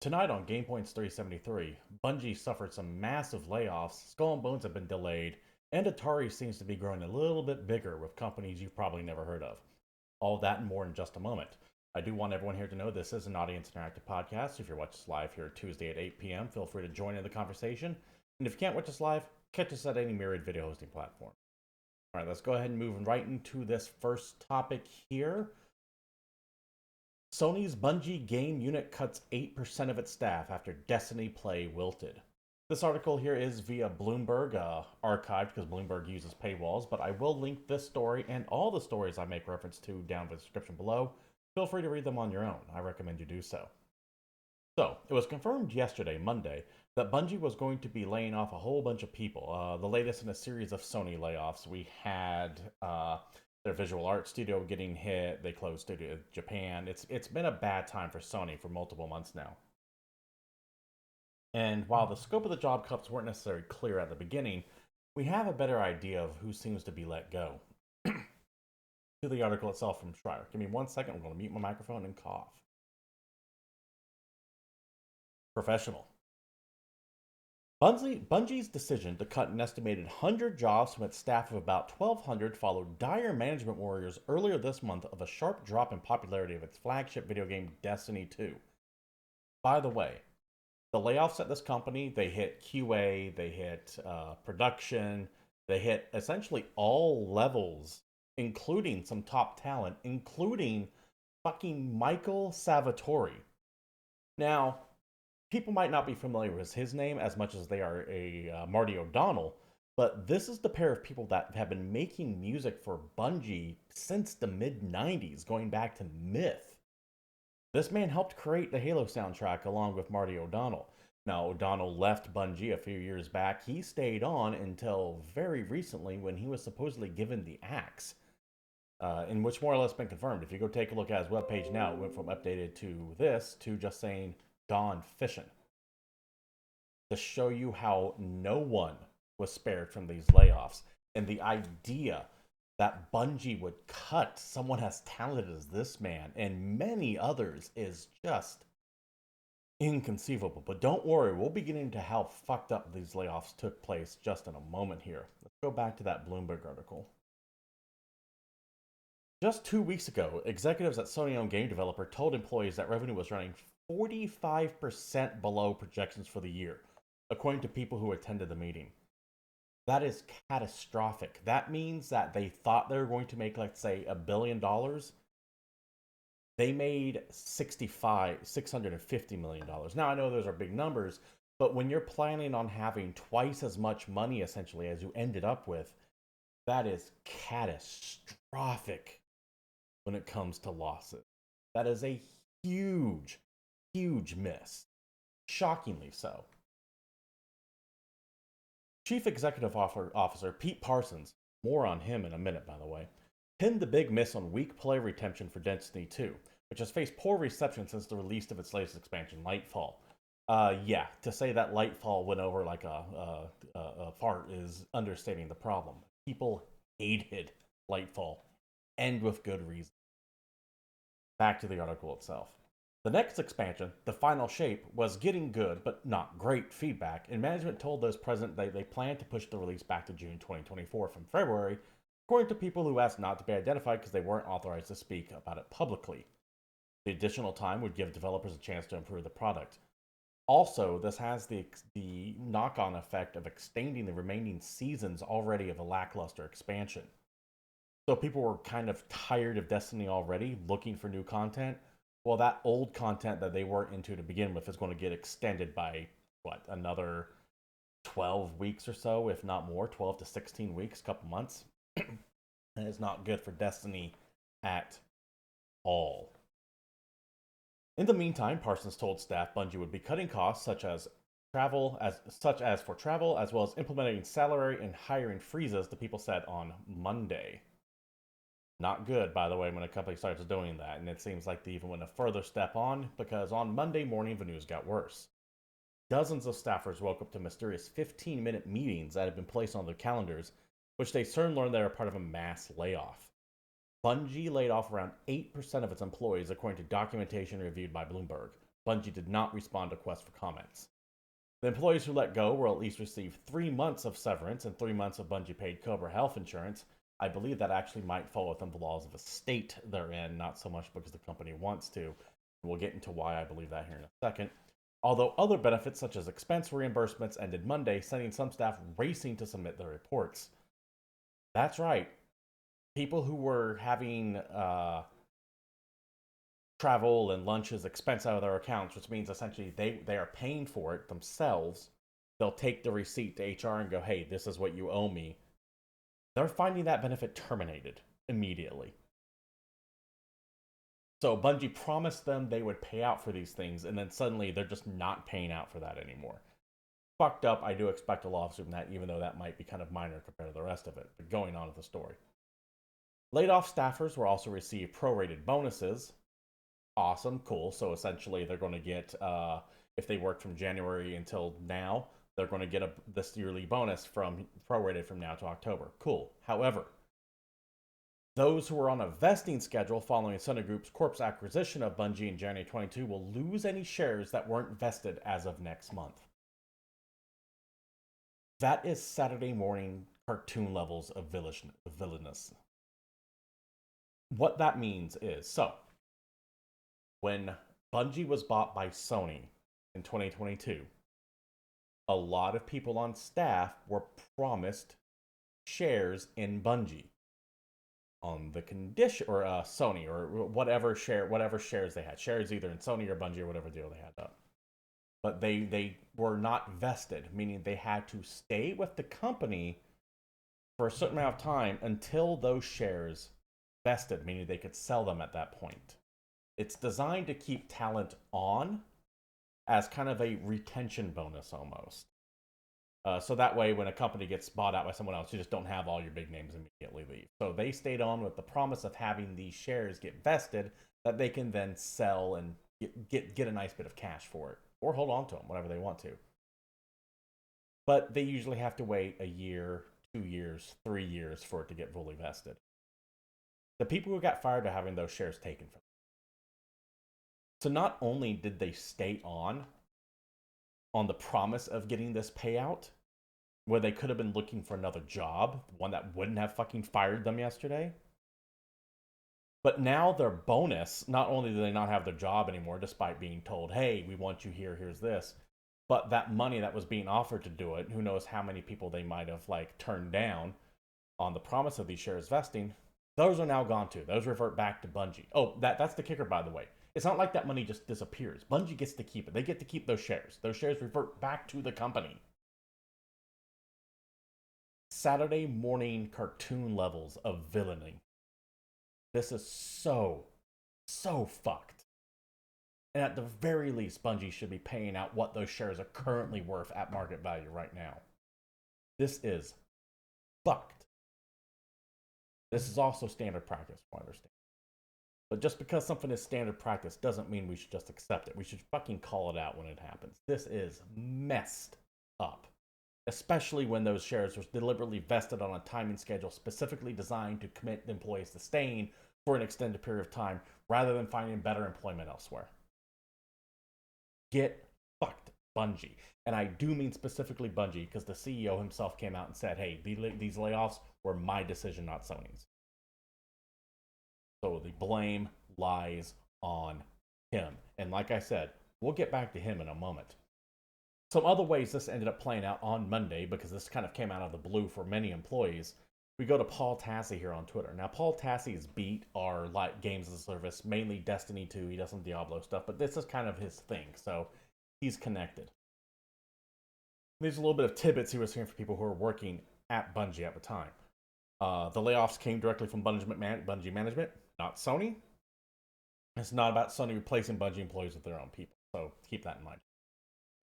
Tonight on GamePoints 373, Bungie suffered some massive layoffs, Skull and Bones have been delayed, and Atari seems to be growing a little bit bigger with companies you've probably never heard of. All that and more in just a moment. I do want everyone here to know this is an audience interactive podcast. So if you're watching us live here Tuesday at 8 p.m., feel free to join in the conversation. And if you can't watch us live, catch us at any myriad video hosting platform. All right, let's go ahead and move right into this first topic here. Sony's Bungie game unit cuts 8% of its staff after Destiny play wilted. This article here is via Bloomberg, archived because Bloomberg uses paywalls, but I will link this story and all the stories I make reference to down in the description below. Feel free to read them on your own. I recommend you do so. So, it was confirmed yesterday, Monday, that Bungie was going to be laying off a whole bunch of people. The latest in a series of Sony layoffs. We had their visual art studio getting hit. They closed studio in Japan. It's been a bad time for Sony for multiple months now. And while the scope of the job cuts weren't necessarily clear at the beginning, we have a better idea of who seems to be let go. To the article itself from Schreier. Give me 1 second. I'm going to mute my microphone and cough. Professional. Bungie's decision to cut an estimated 100 jobs from its staff of about 1,200 followed dire management warriors earlier this month of a sharp drop in popularity of its flagship video game Destiny 2. By the way, the layoffs at this company, they hit QA, they hit production, they hit essentially all levels, including some top talent, including fucking Michael Salvatore. Now, people might not be familiar with his name as much as they are a Marty O'Donnell, but this is the pair of people that have been making music for Bungie since the mid-90s, going back to Myth. This man helped create the Halo soundtrack along with Marty O'Donnell. Now, O'Donnell left Bungie a few years back. He stayed on until very recently when he was supposedly given the axe, in which more or less been confirmed. If you go take a look at his webpage now, it went from updated to this to just saying gone fishing. To show you how no one was spared from these layoffs. And the idea that Bungie would cut someone as talented as this man and many others is just inconceivable. But don't worry, we'll be getting into how fucked up these layoffs took place just in a moment here. Let's go back to that Bloomberg article. Just 2 weeks ago, executives at Sony-owned game developer told employees that revenue was running 45% below projections for the year, according to people who attended the meeting. That is catastrophic. That means that they thought they were going to make, let's say, $1 billion. They made $650 million. Now, I know those are big numbers, but when you're planning on having twice as much money, essentially, as you ended up with, that is catastrophic when it comes to losses. That is a huge, huge miss. Shockingly so. Chief Executive Officer Pete Parsons, more on him in a minute by the way, pinned the big miss on weak player retention for Destiny 2, which has faced poor reception since the release of its latest expansion, Lightfall. Yeah, to say that Lightfall went over like a fart is understating the problem. People hated Lightfall, and with good reason. Back to the article itself. The next expansion, The Final Shape, was getting good but not great feedback, and management told those present they planned to push the release back to June 2024 from February, according to people who asked not to be identified because they weren't authorized to speak about it publicly. The additional time would give developers a chance to improve the product. Also, this has the knock-on effect of extending the remaining seasons already of a lackluster expansion. So people were kind of tired of Destiny already, looking for new content. Well, that old content that they weren't into to begin with is going to get extended by, another 12 weeks or so, if not more, 12 to 16 weeks, couple months. And it's not good for Destiny at all. In the meantime, Parsons told staff Bungie would be cutting costs such as travel, as well as implementing salary and hiring freezes, the people said on Monday. Not good, by the way, when a company starts doing that, and it seems like they even went a further step on, because on Monday morning the news got worse. Dozens of staffers woke up to mysterious 15-minute meetings that had been placed on their calendars, which they soon learned they were part of a mass layoff. Bungie laid off around 8% of its employees, according to documentation reviewed by Bloomberg. Bungie did not respond to requests for comments. The employees who let go will at least receive 3 months of severance and 3 months of Bungie paid Cobra health insurance. I believe that actually might fall within the laws of a state they're in, not so much because the company wants to. We'll get into why I believe that here in a second. Although other benefits such as expense reimbursements ended Monday, sending some staff racing to submit their reports. That's right. People who were having travel and lunches expense out of their accounts, which means essentially they are paying for it themselves. They'll take the receipt to HR and go, hey, this is what you owe me. They're finding that benefit terminated immediately. So Bungie promised them they would pay out for these things, and then suddenly they're just not paying out for that anymore. Fucked up. I do expect a lawsuit from that, even though that might be kind of minor compared to the rest of it. But going on with the story. Laid off staffers will also receive prorated bonuses. Awesome, cool. So essentially they're going to get, if they worked from January until now, they're going to get this yearly bonus from prorated from now to October. Cool. However, those who are on a vesting schedule following Sony Group's Corp's acquisition of Bungie in January 22 will lose any shares that weren't vested as of next month. That is Saturday morning cartoon levels of villainous. What that means is, so, when Bungie was bought by Sony in 2022, a lot of people on staff were promised shares in Bungie on the condition, or Sony, or whatever shares they had. Shares either in Sony or Bungie or whatever deal they had up. But they were not vested, meaning they had to stay with the company for a certain amount of time until those shares vested, meaning they could sell them at that point. It's designed to keep talent on as kind of a retention bonus almost. So that way, when a company gets bought out by someone else, you just don't have all your big names immediately leave. So they stayed on with the promise of having these shares get vested that they can then sell and get a nice bit of cash for it. Or hold on to them, whatever they want to. But they usually have to wait a year, 2 years, 3 years for it to get fully vested. The people who got fired are having those shares taken from them. So not only did they stay on the promise of getting this payout, where they could have been looking for another job, one that wouldn't have fucking fired them yesterday, but now their bonus, not only do they not have their job anymore, despite being told, hey, we want you here, here's this, but that money that was being offered to do it, who knows how many people they might have turned down on the promise of these shares vesting, those are now gone too. Those revert back to Bungie. Oh, that's the kicker, by the way. It's not like that money just disappears. Bungie gets to keep it. They get to keep those shares. Those shares revert back to the company. Saturday morning cartoon levels of villainy. This is so fucked. And at the very least, Bungie should be paying out what those shares are currently worth at market value right now. This is fucked. This is also standard practice, from what I understand. But just because something is standard practice doesn't mean we should just accept it. We should fucking call it out when it happens. This is messed up. Especially when those shares were deliberately vested on a timing schedule specifically designed to commit the employees to staying for an extended period of time rather than finding better employment elsewhere. Get fucked, Bungie. And I do mean specifically Bungie because the CEO himself came out and said, hey, these layoffs were my decision, not Sony's. So the blame lies on him. And like I said, we'll get back to him in a moment. Some other ways this ended up playing out on Monday, because this kind of came out of the blue for many employees. We go to Paul Tassi here on Twitter. Now, Paul Tassi's beat are like games as a service, mainly Destiny 2. He does some Diablo stuff, but this is kind of his thing, so he's connected. There's a little bit of tidbits he was hearing for people who were working at Bungie at the time. The layoffs came directly from Bungie management, not Sony. It's not about Sony replacing Bungie employees with their own people, so keep that in mind.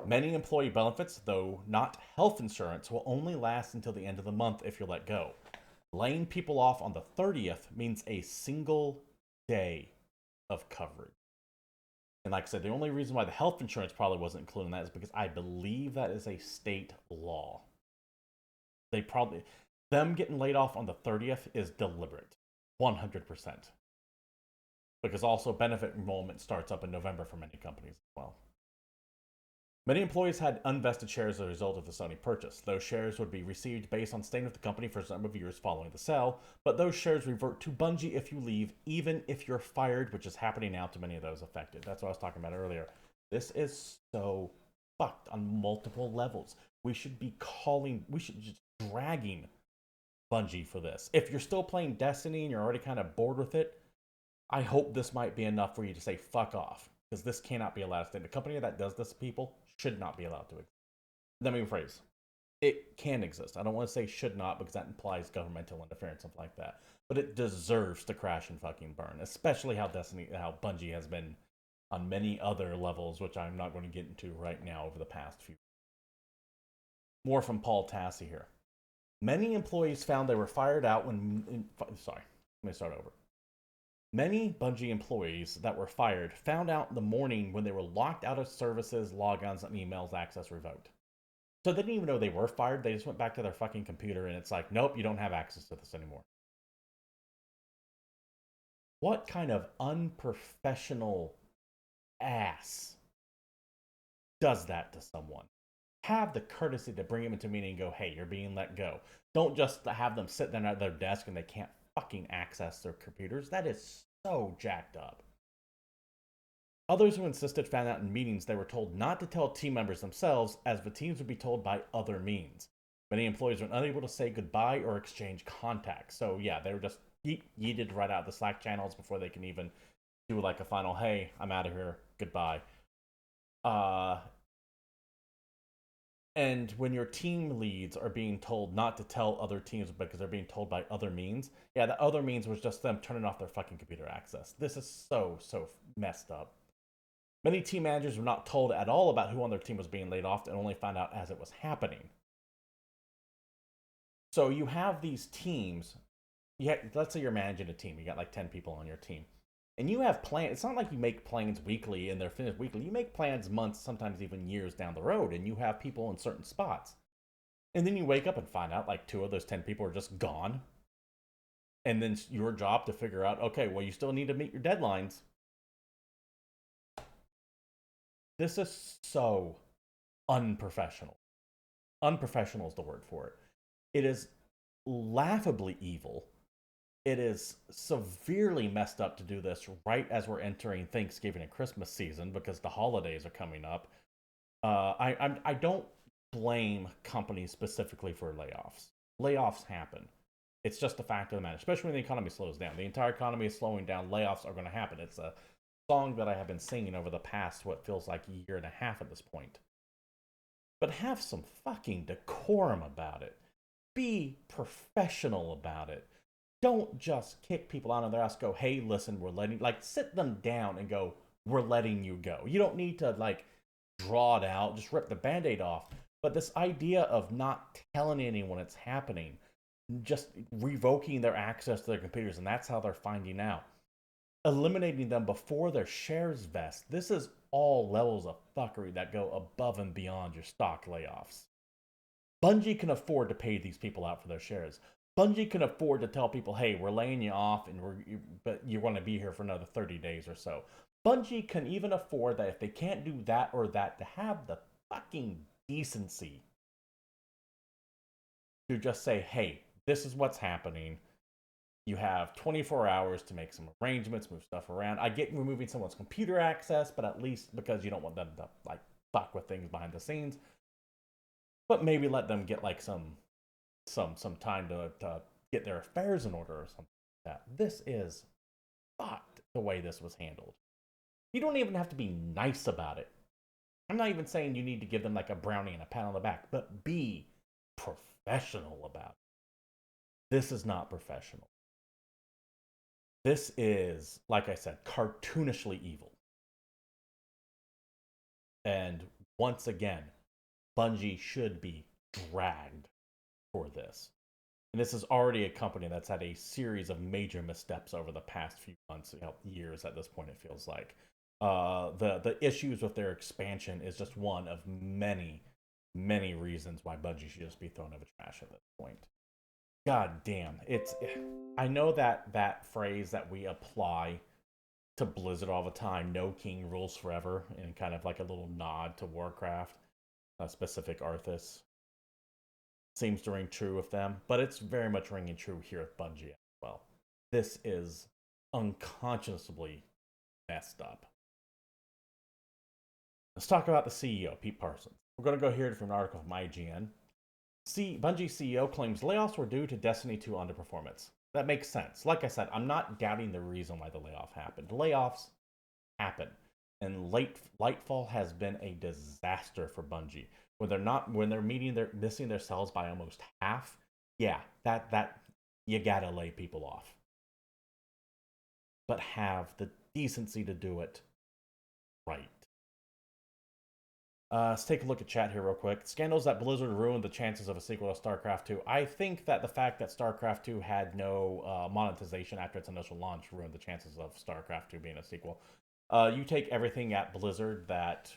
Many employee benefits, though not health insurance, will only last until the end of the month if you're let go. Laying people off on the 30th means a single day of coverage. And like I said, the only reason why the health insurance probably wasn't included in that is because I believe that is a state law. Them getting laid off on the 30th is deliberate. 100%. because also benefit enrollment starts up in November for many companies as well. Many employees had unvested shares as a result of the Sony purchase. Those shares would be received based on staying with the company for a number of years following the sale, but those shares revert to Bungie if you leave, even if you're fired, which is happening now to many of those affected. That's what I was talking about earlier. This is so fucked on multiple levels. We should just dragging Bungie for this. If you're still playing Destiny and you're already kind of bored with it, I hope this might be enough for you to say fuck off, because this cannot be allowed to stay. The company that does this to people should not be allowed to exist. Let me rephrase. It can exist. I don't want to say should not, because that implies governmental interference, something like that. But it deserves to crash and fucking burn, especially how Bungie has been on many other levels, which I'm not going to get into right now over the past few. More from Paul Tassi here. Many employees found they were fired out when... Sorry, let me start over. Many Bungie employees that were fired found out in the morning when they were locked out of services, logons, and emails access revoked. So they didn't even know they were fired. They just went back to their fucking computer and it's like, nope, you don't have access to this anymore. What kind of unprofessional ass does that to someone? Have the courtesy to bring them into a meeting and go, hey, you're being let go. Don't just have them sit there at their desk and they can't fucking access their computers. That is so jacked up. Others who insisted found out in meetings they were told not to tell team members themselves, as the teams would be told by other means. Many employees were unable to say goodbye or exchange contacts. So yeah, they were just yeeted right out of the Slack channels before they can even do like a final, hey, I'm out of here, goodbye. And when your team leads are being told not to tell other teams because they're being told by other means, yeah, the other means was just them turning off their fucking computer access. This is so messed up. Many team managers were not told at all about who on their team was being laid off and only found out as it was happening. So you have these teams. Let's say you're managing a team. You got like 10 people on your team. And you have plans. It's not like you make plans weekly and they're finished weekly. You make plans months, sometimes even years down the road, and you have people in certain spots. And then you wake up and find out like 2 of those 10 people are just gone. And then it's your job to figure out, okay, well, you still need to meet your deadlines. This is so unprofessional. Unprofessional is the word for it. It is laughably evil. It is severely messed up to do this right as we're entering Thanksgiving and Christmas season because the holidays are coming up. I don't blame companies specifically for layoffs. Layoffs happen. It's just the fact of the matter, especially when the economy slows down. The entire economy is slowing down. Layoffs are going to happen. It's a song that I have been singing over the past, what feels like a year and a half at this point. But have some fucking decorum about it. Be professional about it. Don't just kick people out of their ass, go, hey, listen, we're letting, like, sit them down and go, we're letting you go. You don't need to, like, draw it out, just rip the Band-Aid off. But this idea of not telling anyone it's happening, just revoking their access to their computers, and that's how they're finding out. Eliminating them before their shares vest. This is all levels of fuckery that go above and beyond your stock layoffs. Bungie can afford to pay these people out for their shares. Bungie can afford to tell people, hey, we're laying you off, but you want to be here for another 30 days or so. Bungie can even afford that if they can't do that or that, to have the fucking decency to just say, hey, this is what's happening. You have 24 hours to make some arrangements, move stuff around. I get removing someone's computer access, but at least because you don't want them to like fuck with things behind the scenes. But maybe let them get like some time to get their affairs in order or something like that. This is fucked the way this was handled. You don't even have to be nice about it. I'm not even saying you need to give them like a brownie and a pat on the back, but be professional about it. This is not professional. This is, like I said, cartoonishly evil. And once again, Bungie should be dragged for this. And this is already a company that's had a series of major missteps over the past few months, years at this point, it feels like. The issues with their expansion is just one of many, many reasons why Bungie should just be thrown in the trash at this point. God damn, I know that phrase that we apply to Blizzard all the time. No king rules forever, and kind of like a little nod to Warcraft, a specific Arthas. Seems to ring true with them, but it's very much ringing true here at Bungie as well. This is unconscionably messed up. Let's talk about the CEO, Pete Parsons. We're going to go here from an article from IGN. Bungie CEO claims layoffs were due to Destiny 2 underperformance. That makes sense. Like I said, I'm not doubting the reason why the layoff happened. Layoffs happen. And Lightfall has been a disaster for Bungie. When they're missing their sales by almost half, yeah, that you gotta lay people off. But have the decency to do it right. Let's take a look at chat here real quick. Scandals that Blizzard ruined the chances of a sequel to StarCraft 2. I think that the fact that StarCraft 2 had no monetization after its initial launch ruined the chances of StarCraft 2 being a sequel. You take everything at Blizzard that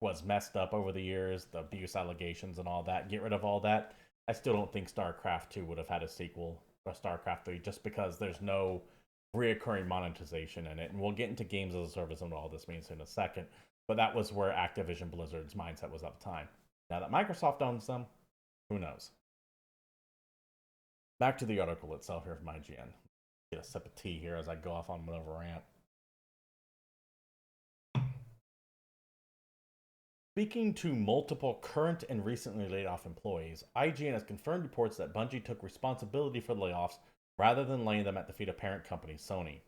was messed up over the years, the abuse allegations and all that, get rid of all that, I still don't think StarCraft 2 would have had a sequel or StarCraft 3 just because there's no reoccurring monetization in it. And we'll get into games as a service and what all this means in a second. But that was where Activision Blizzard's mindset was at the time. Now that Microsoft owns them, who knows? Back to the article itself here from IGN. Get a sip of tea here as I go off on another rant. Speaking to multiple current and recently laid off employees, IGN has confirmed reports that Bungie took responsibility for the layoffs rather than laying them at the feet of parent company Sony.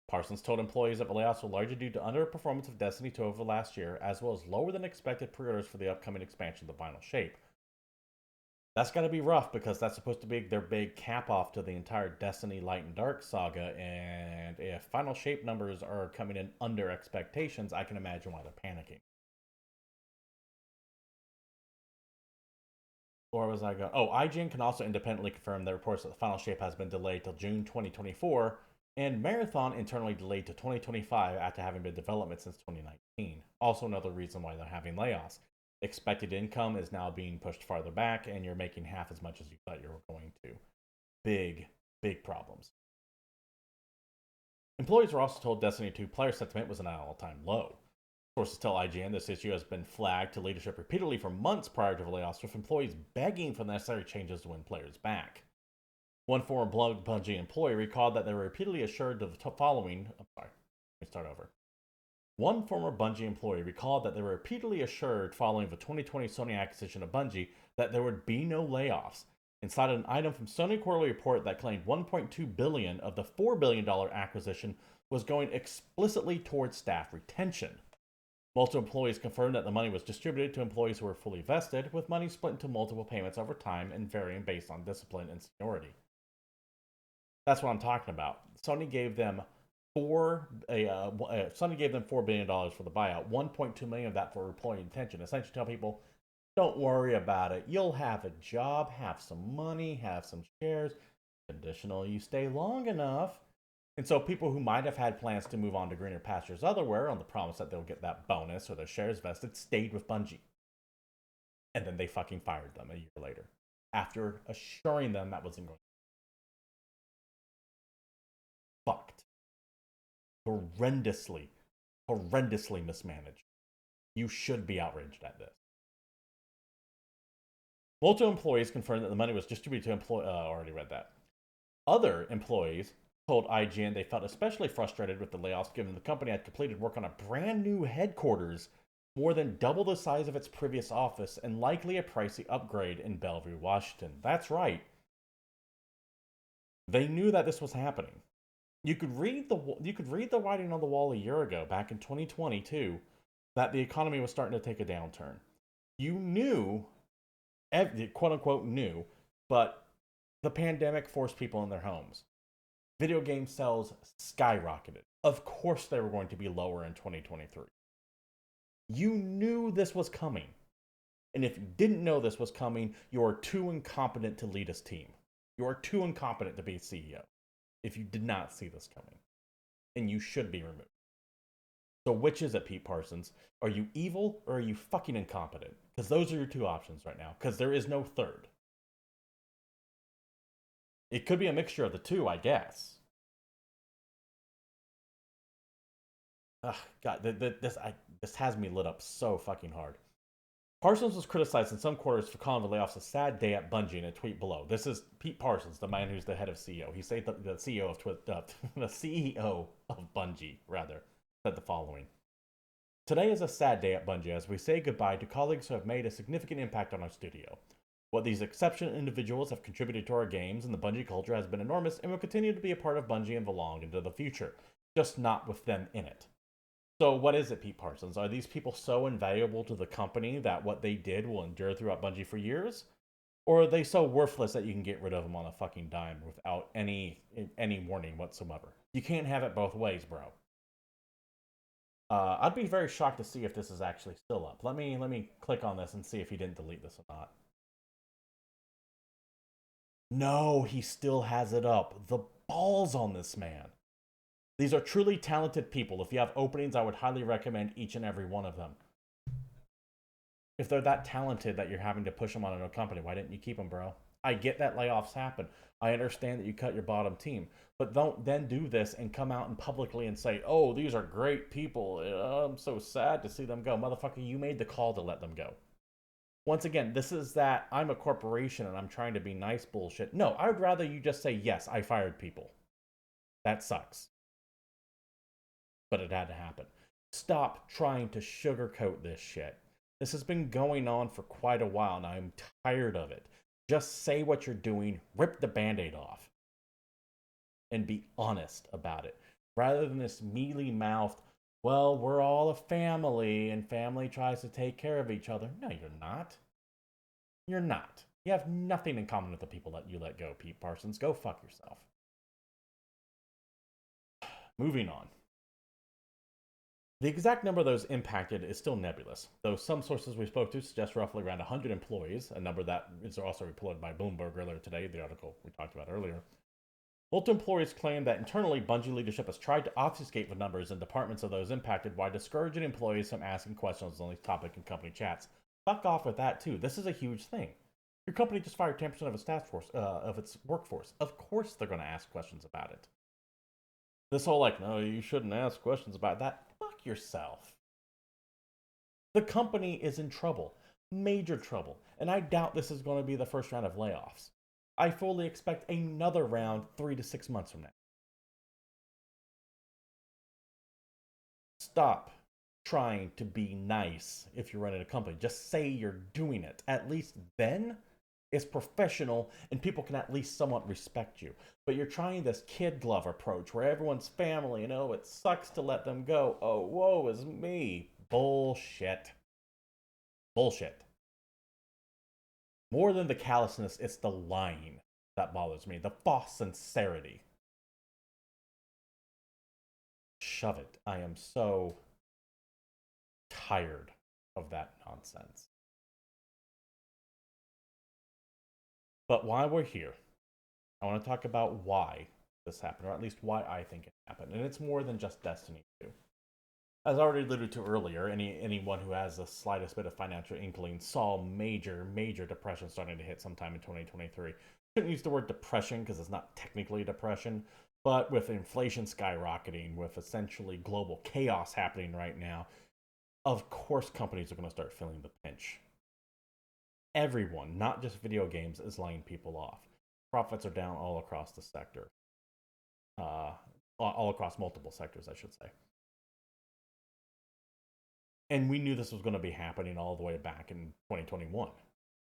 Parsons told employees that the layoffs were largely due to underperformance of Destiny 2 over the last year, as well as lower than expected pre-orders for the upcoming expansion of the Final Shape. That's got to be rough because that's supposed to be their big cap off to the entire Destiny Light and Dark saga, and if Final Shape numbers are coming in under expectations, I can imagine why they're panicking. Or was I going? Oh, IGN can also independently confirm that reports that the Final Shape has been delayed till June 2024, and Marathon internally delayed to 2025 after having been in development since 2019. Also another reason why they're having layoffs. Expected income is now being pushed farther back, and you're making half as much as you thought you were going to. Big, big problems. Employees were also told Destiny 2 player sentiment was at an all-time low. Sources tell IGN this issue has been flagged to leadership repeatedly for months prior to the layoffs, with employees begging for the necessary changes to win players back. One former Bungie employee recalled that they were repeatedly assured of the following. One former Bungie employee recalled that they were repeatedly assured following the 2020 Sony acquisition of Bungie that there would be no layoffs, and cited an item from Sony quarterly report that claimed $1.2 billion of the $4 billion acquisition was going explicitly towards staff retention. Multiple employees confirmed that the money was distributed to employees who were fully vested, with money split into multiple payments over time and varying based on discipline and seniority. That's what I'm talking about. Sony gave them $4 billion for the buyout, $1.2 million of that for employee retention. Essentially, tell people, don't worry about it. You'll have a job, have some money, have some shares. Conditional, you stay long enough. And so people who might have had plans to move on to greener pastures elsewhere on the promise that they'll get that bonus or their shares vested stayed with Bungie. And then they fucking fired them a year later after assuring them that wasn't going to be fucked. Horrendously mismanaged. You should be outraged at this. Multiple employees confirmed that the money was distributed to employees. Already read that. Other employees told IGN they felt especially frustrated with the layoffs given the company had completed work on a brand new headquarters, more than double the size of its previous office, and likely a pricey upgrade in Bellevue, Washington. That's right. They knew that this was happening. You could read the writing on the wall a year ago, back in 2022, that the economy was starting to take a downturn. You knew, quote unquote knew, but the pandemic forced people in their homes. Video game sales skyrocketed. Of course they were going to be lower in 2023. You knew this was coming. And if you didn't know this was coming, you are too incompetent to lead a team. You are too incompetent to be a CEO if you did not see this coming. And you should be removed. So which is it, Pete Parsons? Are you evil or are you fucking incompetent? Because those are your two options right now. Because there is no third. It could be a mixture of the two, I guess. Ugh, God, this has me lit up so fucking hard. Parsons was criticized in some quarters for calling the layoffs a sad day at Bungie in a tweet below. This is Pete Parsons, the man who's the head of CEO. He said the CEO of the CEO of Bungie, rather, said the following. Today is a sad day at Bungie as we say goodbye to colleagues who have made a significant impact on our studio. What these exceptional individuals have contributed to our games and the Bungie culture has been enormous and will continue to be a part of Bungie and belong into the future, just not with them in it. So, what is it, Pete Parsons? Are these people so invaluable to the company that what they did will endure throughout Bungie for years? Or are they so worthless that you can get rid of them on a fucking dime without any warning whatsoever? You can't have it both ways, bro. I'd be very shocked to see if this is actually still up. Let me click on this and see if he didn't delete this or not. No, he still has it up. The balls on this man. These are truly talented people. If you have openings, I would highly recommend each and every one of them. If they're that talented that you're having to push them on a company, why didn't you keep them, bro? I get that layoffs happen. I understand that you cut your bottom team, but don't then do this and come out and publicly and say, "Oh, these are great people. I'm so sad to see them go." Motherfucker, you made the call to let them go. Once again, this is that I'm a corporation and I'm trying to be nice bullshit. No, I would rather you just say, "Yes, I fired people." That sucks, but it had to happen. Stop trying to sugarcoat this shit. This has been going on for quite a while and I'm tired of it. Just say what you're doing, rip the band aid off, and be honest about it. Rather than this mealy mouthed, well, we're all a family and family tries to take care of each other. No, you're not. You're not. You have nothing in common with the people that you let go, Pete Parsons. Go fuck yourself. Moving on. The exact number of those impacted is still nebulous, though some sources we spoke to suggest roughly around 100 employees, a number that is also reported by Bloomberg earlier today, the article we talked about earlier. Multiple employees claim that internally, Bungie leadership has tried to obfuscate the numbers and departments of those impacted while discouraging employees from asking questions on this topic in company chats. Fuck off with that, too. This is a huge thing. Your company just fired 10% of its task force, of its workforce. Of course they're going to ask questions about it. This whole, like, no, you shouldn't ask questions about that. Fuck yourself. The company is in trouble, major trouble, and I doubt this is going to be the first round of layoffs. I fully expect another round 3 to 6 months from now. Stop trying to be nice if you're running a company. Just say you're doing it. At least then it's professional and people can at least somewhat respect you. But you're trying this kid glove approach where everyone's family, you know, it sucks to let them go. Oh, woe is me. Bullshit. Bullshit. More than the callousness, it's the lying that bothers me. The false sincerity. Shove it. I am so tired of that nonsense. But while we're here, I want to talk about why this happened, or at least why I think it happened. And it's more than just Destiny 2. As I already alluded to earlier, anyone who has the slightest bit of financial inkling saw major depression starting to hit sometime in 2023. Shouldn't use the word depression because it's not technically depression, but with inflation skyrocketing, with essentially global chaos happening right now, of course companies are going to start feeling the pinch. Everyone, not just video games, is laying people off. Profits are down all across the sector, all across multiple sectors, I should say. And we knew this was going to be happening all the way back in 2021.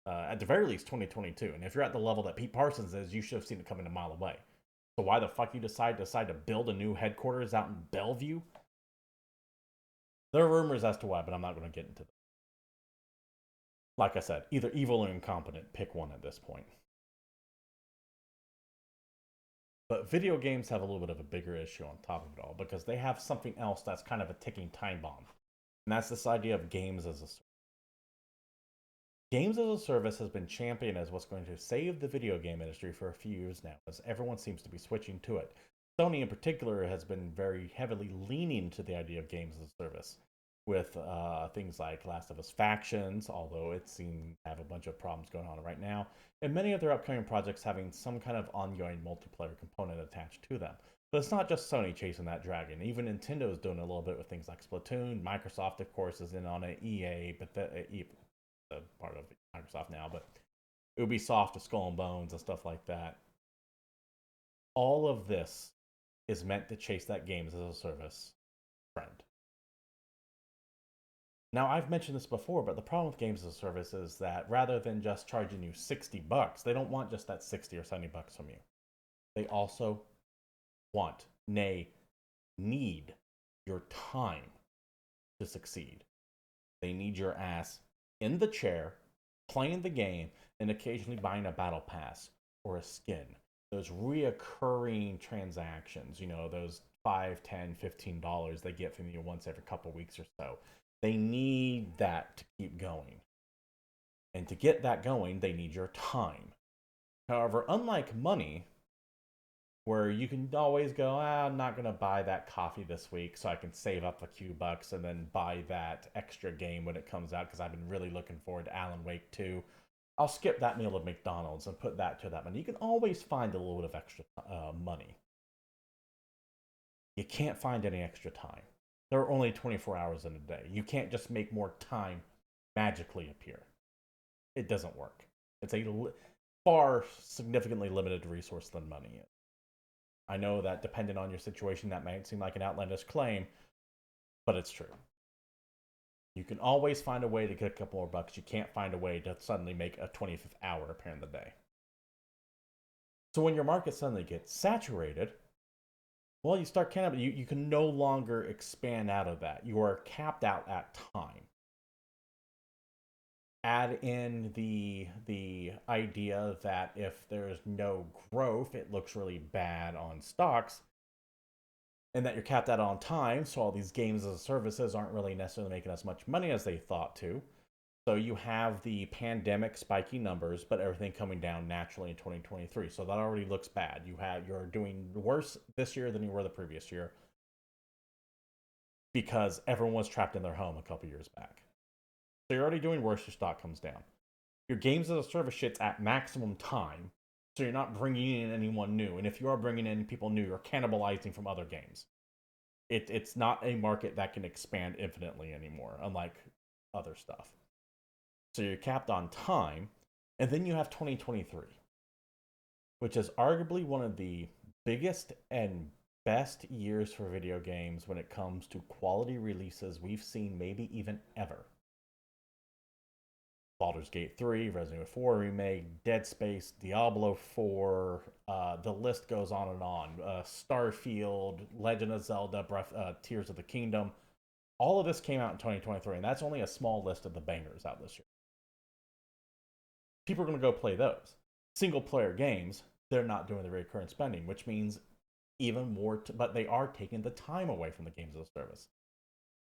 At the very least, 2022. And if you're at the level that Pete Parsons is, you should have seen it coming a mile away. So why the fuck you decide to build a new headquarters out in Bellevue? There are rumors as to why, but I'm not going to get into them. Like I said, either evil or incompetent. Pick one at this point. But video games have a little bit of a bigger issue on top of it all because they have something else that's kind of a ticking time bomb. And that's this idea of games as a service. Games as a service has been championed as what's going to save the video game industry for a few years now, as everyone seems to be switching to it. Sony in particular has been very heavily leaning to the idea of games as a service, with things like Last of Us Factions, although it seems to have a bunch of problems going on right now, and many of their upcoming projects having some kind of ongoing multiplayer component attached to them. But it's not just Sony chasing that dragon. Even Nintendo's doing a little bit with things like Splatoon. Microsoft, of course, is in on it. EA, but the part of Microsoft now, but Ubisoft, the Skull and Bones, and stuff like that. All of this is meant to chase that games as a service trend. Now, I've mentioned this before, but the problem with games as a service is that rather than just charging you $60, they don't want just that 60 or $70 from you. They also want, nay, need your time to succeed. They need your ass in the chair, playing the game, and occasionally buying a battle pass or a skin. Those reoccurring transactions, those $5, $10, $15 they get from you once every couple weeks or so. They need that to keep going. And to get that going, they need your time. However, unlike money, where you can always go, I'm not going to buy that coffee this week so I can save up a few bucks and then buy that extra game when it comes out because I've been really looking forward to Alan Wake 2. I'll skip that meal at McDonald's and put that to that money. You can always find a little bit of extra money. You can't find any extra time. There are only 24 hours in a day. You can't just make more time magically appear. It doesn't work. It's a far significantly limited resource than money is. I know that depending on your situation, that might seem like an outlandish claim, but it's true. You can always find a way to get a couple more bucks. You can't find a way to suddenly make a 25th hour appear in the day. So when your market suddenly gets saturated, well, you start you can no longer expand out of that. You are capped out at time. Add in the idea that if there's no growth, it looks really bad on stocks, and that you're capped out on time, so all these games as a services aren't really necessarily making as much money as they thought to. So you have the pandemic spiky numbers, but everything coming down naturally in 2023. So that already looks bad. You're doing worse this year than you were the previous year because everyone was trapped in their home a couple years back. So you're already doing worse, your stock comes down. Your games as a service shit's at maximum time, so you're not bringing in anyone new. And if you are bringing in people new, you're cannibalizing from other games. It's not a market that can expand infinitely anymore, unlike other stuff. So you're capped on time, and then you have 2023, which is arguably one of the biggest and best years for video games when it comes to quality releases we've seen maybe even ever. Baldur's Gate 3, Resident Evil 4 Remake, Dead Space, Diablo 4, the list goes on and on. Starfield, Legend of Zelda, Tears of the Kingdom. All of this came out in 2023, and that's only a small list of the bangers out this year. People are going to go play those. Single player games, they're not doing the recurrent spending, which means even more, but they are taking the time away from the games as a service.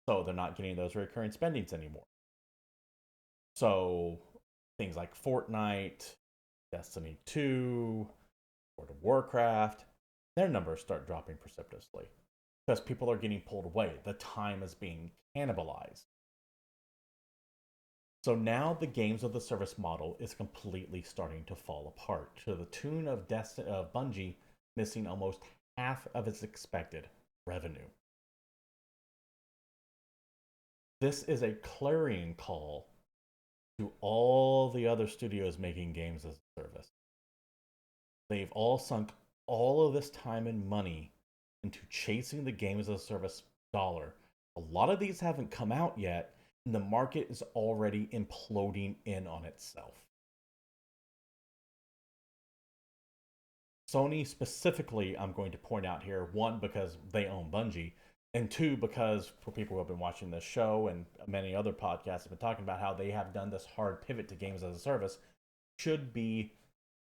So they're not getting those recurrent spendings anymore. So things like Fortnite, Destiny 2, World of Warcraft, their numbers start dropping precipitously because people are getting pulled away. The time is being cannibalized. So now the games of the service model is completely starting to fall apart to the tune of Bungie missing almost half of its expected revenue. This is a clarion call to all the other studios making games as a service. They've all sunk all of this time and money into chasing the games as a service dollar. A lot of these haven't come out yet, and the market is already imploding in on itself. Sony specifically, I'm going to point out here, one, because they own Bungie, and two, because for people who have been watching this show and many other podcasts have been talking about how they have done this hard pivot to games as a service, should be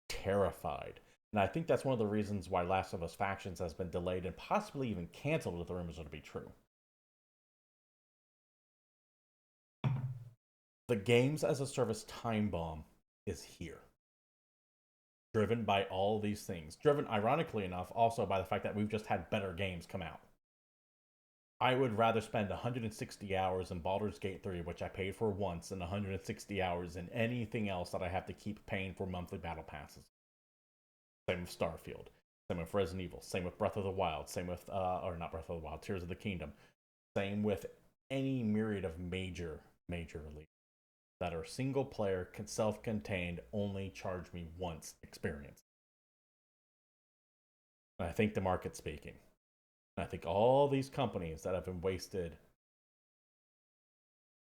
terrified. And I think that's one of the reasons why Last of Us Factions has been delayed and possibly even canceled if the rumors are to be true. The games as a service time bomb is here. Driven by all these things. Driven, ironically enough, also by the fact that we've just had better games come out. I would rather spend 160 hours in Baldur's Gate 3, which I paid for once, than 160 hours in anything else that I have to keep paying for monthly battle passes. Same with Starfield. Same with Resident Evil. Same with Breath of the Wild. Same with, or not Breath of the Wild, Tears of the Kingdom. Same with any myriad of major releases that are single player, self contained, only charge me once experience. And I think the market's speaking. And I think all these companies that have been wasted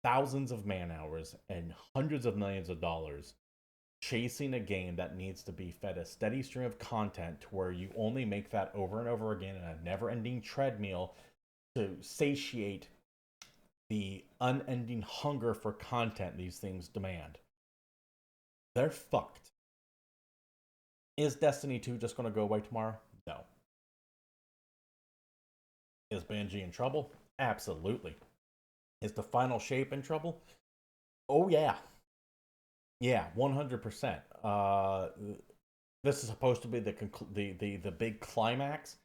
thousands of man hours and hundreds of millions of dollars chasing a game that needs to be fed a steady stream of content to where you only make that over and over again in a never-ending treadmill to satiate the unending hunger for content these things demand. They're fucked. Is Destiny 2 just going to go away tomorrow? No. Is Bungie in trouble? Absolutely. Is the final shape in trouble? Oh yeah. Yeah, 100%. This is supposed to be the big climax.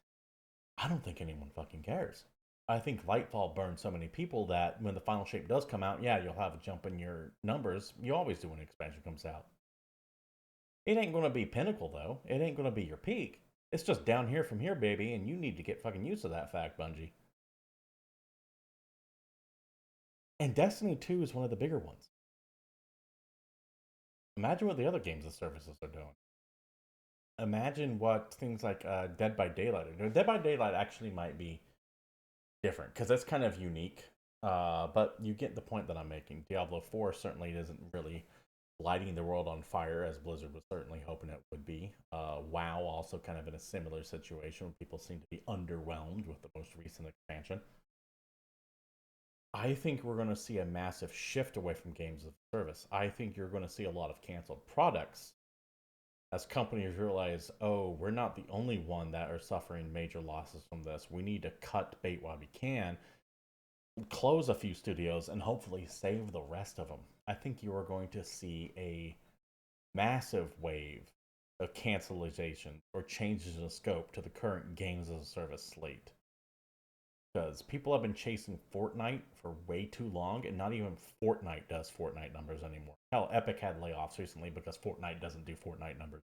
I don't think anyone fucking cares. I think Lightfall burned so many people that when the final shape does come out, yeah, you'll have a jump in your numbers. You always do when an expansion comes out. It ain't going to be pinnacle, though. It ain't going to be your peak. It's just down here from here, baby, and you need to get fucking used to that fact, Bungie. And Destiny 2 is one of the bigger ones. Imagine what the other games and services are doing. Imagine what things like Dead by Daylight are doing. Dead by Daylight actually might be different because that's kind of unique. But you get the point that I'm making. Diablo 4 certainly isn't really lighting the world on fire as Blizzard was certainly hoping it would be. WoW also kind of in a similar situation where people seem to be underwhelmed with the most recent expansion. I think we're going to see a massive shift away from games of service. I think you're going to see a lot of canceled products as companies realize, oh, we're not the only one that are suffering major losses from this. We need to cut bait while we can, close a few studios, and hopefully save the rest of them. I think you are going to see a massive wave of cancellation or changes in scope to the current games as a service slate. Because people have been chasing Fortnite for way too long, and not even Fortnite does Fortnite numbers anymore. Hell, Epic had layoffs recently because Fortnite doesn't do Fortnite numbers.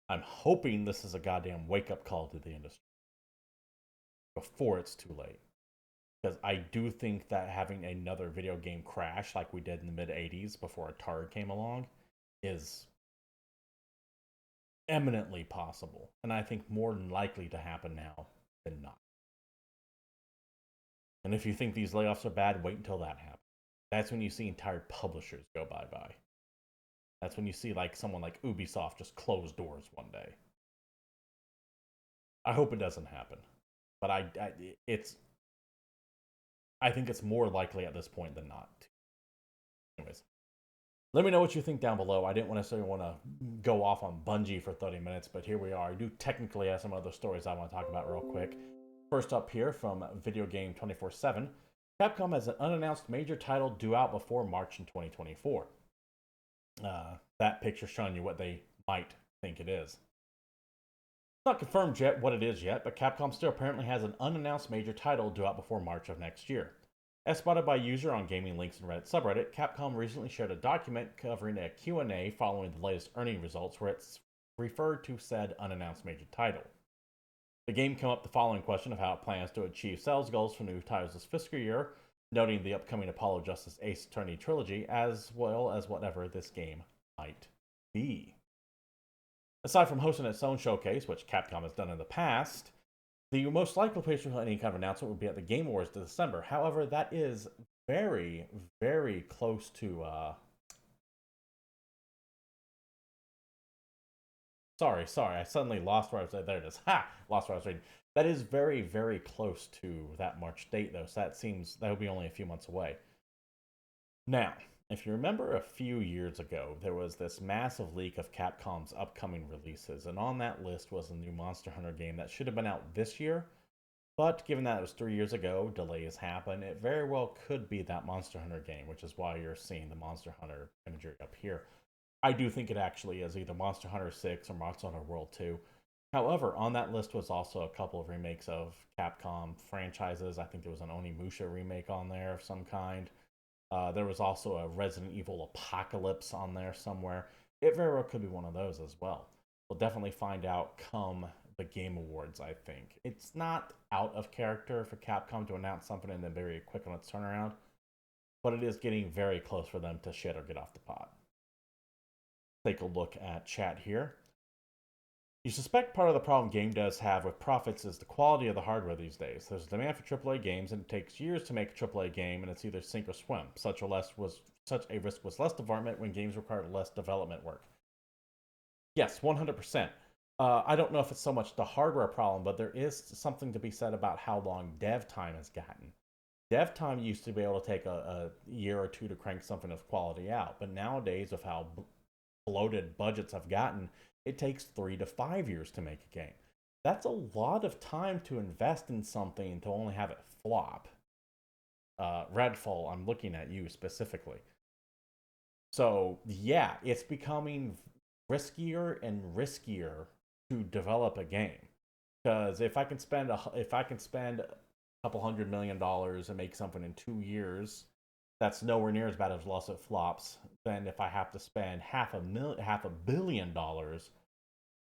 I'm hoping this is a goddamn wake-up call to the industry before it's too late. Because I do think that having another video game crash like we did in the mid-'80s before Atari came along is eminently possible. And I think more than likely to happen now than not. And if you think these layoffs are bad, wait until that happens. That's when you see entire publishers go bye-bye. That's when you see like someone like Ubisoft just close doors one day. I hope it doesn't happen. But I think it's more likely at this point than not. Anyways, let me know what you think down below. I didn't necessarily want to go off on Bungie for 30 minutes, but here we are. I do technically have some other stories I want to talk about real quick. First up here from Video Game 24/7, Capcom has an unannounced major title due out before March in 2024. That picture showing you what they might think it is. It's not confirmed yet what it is yet, but Capcom still apparently has an unannounced major title due out before March of next year. As spotted by a user on Gaming Links and Reddit subreddit, Capcom recently shared a document covering a Q&A following the latest earnings results where it's referred to said unannounced major title. The game came up the following question of how it plans to achieve sales goals for new titles this fiscal year, noting the upcoming Apollo Justice Ace Attorney trilogy, as well as whatever this game might be. Aside from hosting its own showcase, which Capcom has done in the past, the most likely place for any kind of announcement would be at the Game Awards in December. However, that is very, very close to... Sorry, I suddenly lost where I was. There it is. Ha! Lost where I was reading. That is very, very close to that March date, though, so that will be only a few months away. Now, if you remember a few years ago, there was this massive leak of Capcom's upcoming releases, and on that list was a new Monster Hunter game that should have been out this year, but given that it was 3 years ago, delays happen, it very well could be that Monster Hunter game, which is why you're seeing the Monster Hunter imagery up here. I do think it actually is either Monster Hunter 6 or Monster Hunter World 2. However, on that list was also a couple of remakes of Capcom franchises. I think there was an Onimusha remake on there of some kind. There was also a Resident Evil Apocalypse on there somewhere. It very well could be one of those as well. We'll definitely find out come the Game Awards, I think. It's not out of character for Capcom to announce something and then very quick on its turnaround, but it is getting very close for them to shit or get off the pot. Take a look at chat here. You suspect part of the problem game devs have with profits is the quality of the hardware these days. There's a demand for AAA games, and it takes years to make a AAA game, and it's either sink or swim. Such a risk was less development when games required less development work. Yes, 100%. I don't know if it's so much the hardware problem, but there is something to be said about how long dev time has gotten. Dev time used to be able to take a year or two to crank something of quality out, but nowadays, with how bloated budgets have gotten, it takes 3 to 5 years to make a game. That's a lot of time to invest in something to only have it flop. Redfall, I'm looking at you specifically. So yeah, it's becoming riskier and riskier to develop a game. Because if I can spend a couple $100 million and make something in 2 years, that's nowhere near as bad as loss of flops than if I have to spend $500 million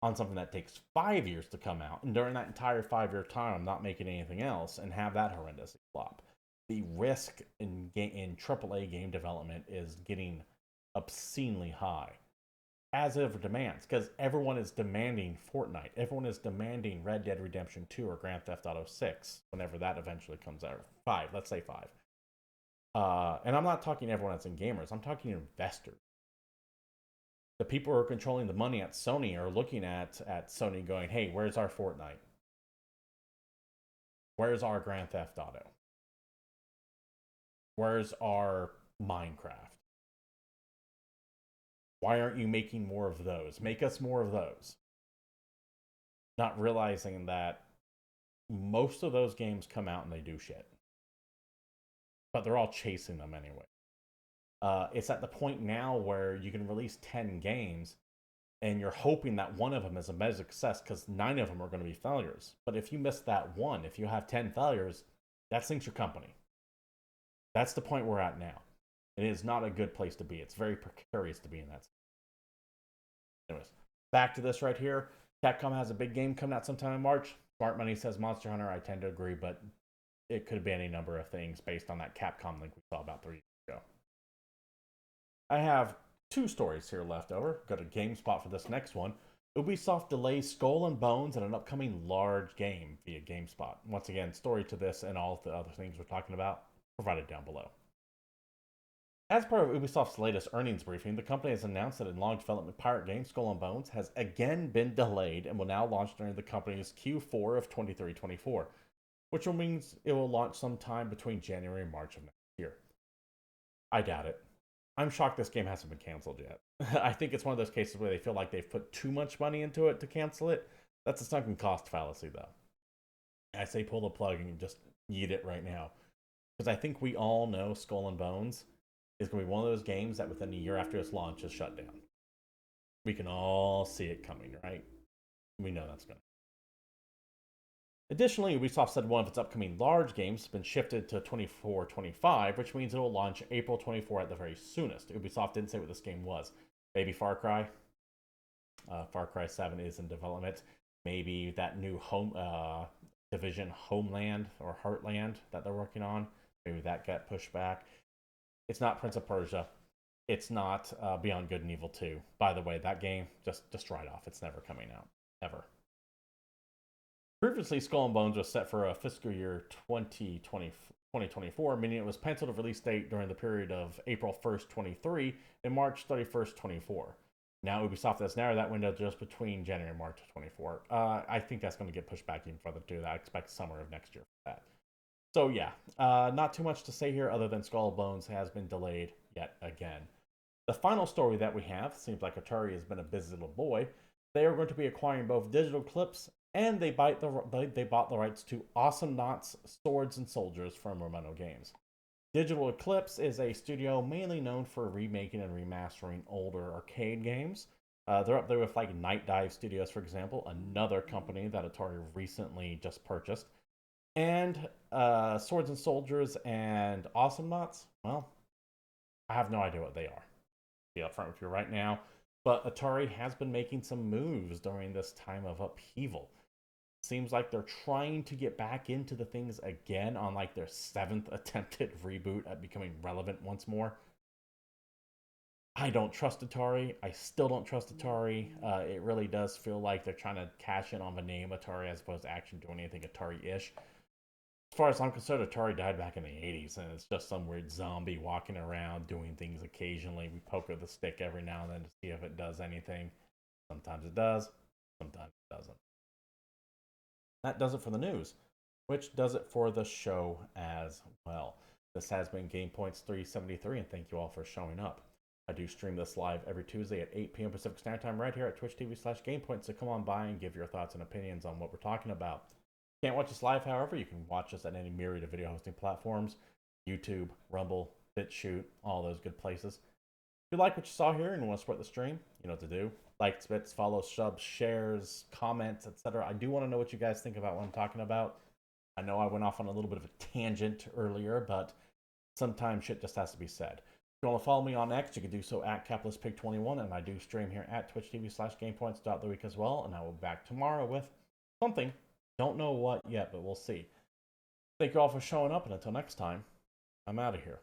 on something that takes 5 years to come out, and during that entire 5 year time, I'm not making anything else, and have that horrendous flop. The risk in AAA game development is getting obscenely high, as of demands, because everyone is demanding Fortnite, everyone is demanding Red Dead Redemption 2 or Grand Theft Auto 6 whenever that eventually comes out. 5, let's say 5. And I'm not talking everyone that's in gamers. I'm talking investors. The people who are controlling the money at Sony are looking at Sony going, hey, where's our Fortnite? Where's our Grand Theft Auto? Where's our Minecraft? Why aren't you making more of those? Make us more of those. Not realizing that most of those games come out and they do shit. But they're all chasing them anyway. It's at the point now where you can release 10 games and you're hoping that one of them is a mega success because 9 of them are going to be failures. But if you miss that one, if you have 10 failures, that sinks your company. That's the point we're at now. It is not a good place to be. It's very precarious to be in that. Anyways, back to this right here. Capcom has a big game coming out sometime in March. Smart Money says Monster Hunter. I tend to agree, but it could be any number of things based on that Capcom link we saw about 3 years ago. I have 2 stories here left over. Go to GameSpot for this next one. Ubisoft delays Skull and Bones and an upcoming large game via GameSpot. Once again, story to this and all the other things we're talking about provided down below. As part of Ubisoft's latest earnings briefing, the company has announced that its long development pirate game Skull and Bones has again been delayed and will now launch during the company's Q4 of 23-24, which means it will launch sometime between January and March of next year. I doubt it. I'm shocked this game hasn't been canceled yet. I think it's one of those cases where they feel like they've put too much money into it to cancel it. That's a sunken cost fallacy, though. I say pull the plug and just yeet it right now. Because I think we all know Skull and Bones is going to be one of those games that within a year after its launch is shut down. We can all see it coming, right? We know that's going to. Additionally, Ubisoft said one of its upcoming large games has been shifted to 24-25, which means it will launch April 24 at the very soonest. Ubisoft didn't say what this game was. Maybe Far Cry. Far Cry 7 is in development. Maybe that new Division Homeland or Heartland that they're working on. Maybe that got pushed back. It's not Prince of Persia. It's not Beyond Good and Evil 2. By the way, that game, just write off. It's never coming out. Ever. Previously, Skull and Bones was set for a fiscal year 2024, meaning it was penciled a release date during the period of April 1st, 23 and March 31st, 24. Now, Ubisoft has narrowed that window just between January and March of 24. I think that's going to get pushed back even further too. I expect summer of next year for that. So yeah, not too much to say here other than Skull and Bones has been delayed yet again. The final story that we have, seems like Atari has been a busy little boy. They are going to be acquiring both Digital Eclipse and they bought the rights to Awesome Knots, Swords and Soldiers from Romano Games. Digital Eclipse is a studio mainly known for remaking and remastering older arcade games. They're up there with like Night Dive Studios, for example, another company that Atari recently just purchased. And Swords and Soldiers and Awesome Knots, well, I have no idea what they are. Be upfront with you right now. But Atari has been making some moves during this time of upheaval. Seems like they're trying to get back into the things again on like their 7th attempted reboot at becoming relevant once more. I don't trust Atari. I still don't trust Atari. It really does feel like they're trying to cash in on the name Atari as opposed to actually doing anything Atari-ish. As far as I'm concerned, Atari died back in the 80s, and it's just some weird zombie walking around doing things occasionally. We poke with a stick every now and then to see if it does anything. Sometimes it does, sometimes it doesn't. That does it for the news, which does it for the show as well. This has been GamePoints 373, and thank you all for showing up. I do stream this live every Tuesday at 8 p.m. Pacific Standard Time right here at Twitch TV/GamePoints, so come on by and give your thoughts and opinions on what we're talking about. Can't watch us live, however, you can watch us at any myriad of video hosting platforms, YouTube, Rumble, BitChute, all those good places. If you like what you saw here and want to support the stream, you know what to do. Likes, bits, follows, subs, shares, comments, etc. I do want to know what you guys think about what I'm talking about. I know I went off on a little bit of a tangent earlier, but sometimes shit just has to be said. If you want to follow me on X, you can do so at CapitalistPig21, and I do stream here at Twitch TV/GamePoints throughout the week as well, and I will be back tomorrow with something. Don't know what yet, but we'll see. Thank you all for showing up, and until next time, I'm out of here.